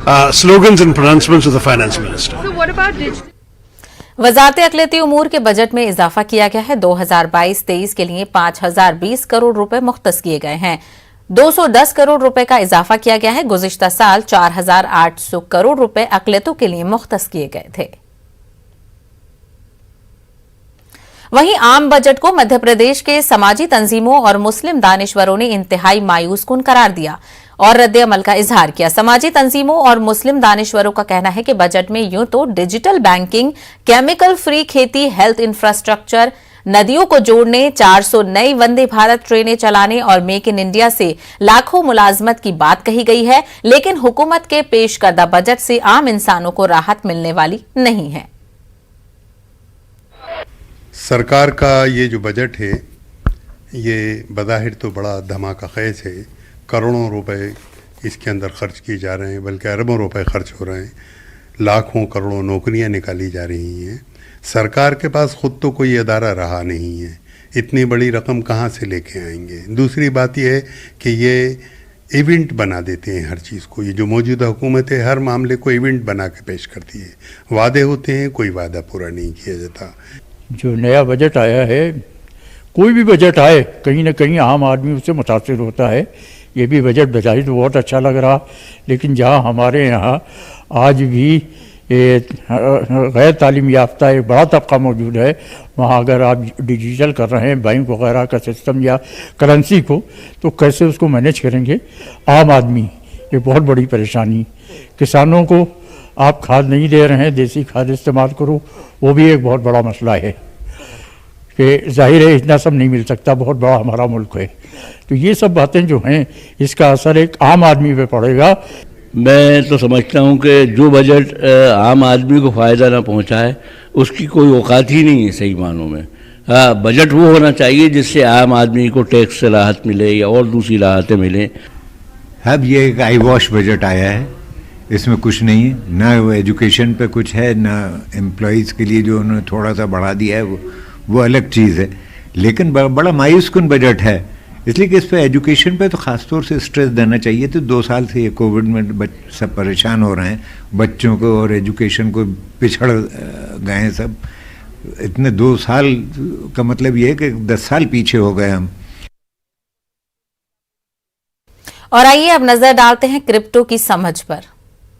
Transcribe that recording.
slogans and pronouncements of the finance minister. So what about digital? वजारत अक़लियती उमूर के budget में इजाफा किया गया है। 2022-23 के लिए 5020 करोड़ रुपए मुख्तस किए गए हैं। 210 करोड़ रुपए का इजाफा किया गया है। गुज़िश्ता साल 4800 करोड़ रुपए अक़लियतों के लिए मुख्तस किए गए थे। वहीं आम बजट को मध्य प्रदेश के समाजी तंजीमों और मुस्लिम दानिश्वरों ने इंतहाई मायूस कुन करार दिया और रद्द अमल का इजहार किया। समाजी तंजीमों और मुस्लिम दानिश्वरों का कहना है कि बजट में यूं तो डिजिटल बैंकिंग, केमिकल फ्री खेती, हेल्थ इंफ्रास्ट्रक्चर, नदियों को जोड़ने, 400 नई वंदे भारत ट्रेनें चलाने और मेक इन इंडिया से लाखों मुलाजमत की बात कही गई है, लेकिन हुकूमत के पेश करदा बजट से आम इंसानों को राहत मिलने वाली नहीं है। सरकार का ये जो बजट है ये बज़ाहिर तो बड़ा धमाका खेज है। करोड़ों रुपए इसके अंदर खर्च किए जा रहे हैं, बल्कि अरबों रुपए खर्च हो रहे हैं। लाखों करोड़ों नौकरियां निकाली जा रही हैं। सरकार के पास खुद तो कोई अदारा रहा नहीं है, इतनी बड़ी रकम कहाँ से लेके आएंगे। दूसरी बात यह है कि ये इवेंट बना देते हैं हर चीज़ को। ये जो मौजूदा हुकूमत है हर मामले को इवेंट बना के पेश करती है। वादे होते हैं, कोई वादा पूरा नहीं किया जाता। जो नया बजट आया है, कोई भी बजट आए कहीं ना कहीं आम आदमी उससे मुतासिर होता है। ये भी बजट बजाई तो बहुत अच्छा लग रहा, लेकिन जहाँ हमारे यहाँ आज भी गैर तालीम याफ्ता एक बड़ा तबका मौजूद है, वहाँ अगर आप डिजिटल कर रहे हैं बैंक वगैरह का सिस्टम या करेंसी को, तो कैसे उसको मैनेज करेंगे आम आदमी। ये बहुत बड़ी परेशानी। किसानों को आप खाद नहीं दे रहे हैं, देसी खाद इस्तेमाल करो, वो भी एक बहुत बड़ा मसला है कि जाहिर है इतना सब नहीं मिल सकता, बहुत बड़ा हमारा मुल्क है। तो ये सब बातें जो हैं इसका असर एक आम आदमी पे पड़ेगा। मैं तो समझता हूँ कि जो बजट आम आदमी को फ़ायदा ना पहुँचाए उसकी कोई औकात ही नहीं है सही मानों में। हाँ, बजट वो होना चाहिए जिससे आम आदमी को टैक्स से राहत मिले या और दूसरी राहतें मिलें। अब ये एक आई वॉश बजट आया है, इसमें कुछ नहीं है, ना वो एजुकेशन पे कुछ है, ना एम्प्लॉयज़ के लिए जो उन्होंने थोड़ा सा बढ़ा दिया है वो अलग चीज़ है। लेकिन बड़ा मायूस कुन बजट है, इसलिए कि इस पर एजुकेशन पे तो ख़ास तौर से स्ट्रेस देना चाहिए। तो 2 साल से ये कोविड में सब परेशान हो रहे हैं, बच्चों को और एजुकेशन को पिछड़ गए हैं सब। इतने 2 साल का मतलब ये है कि 10 साल पीछे हो गए हम। और आइए अब नजर डालते हैं क्रिप्टो की समझ पर।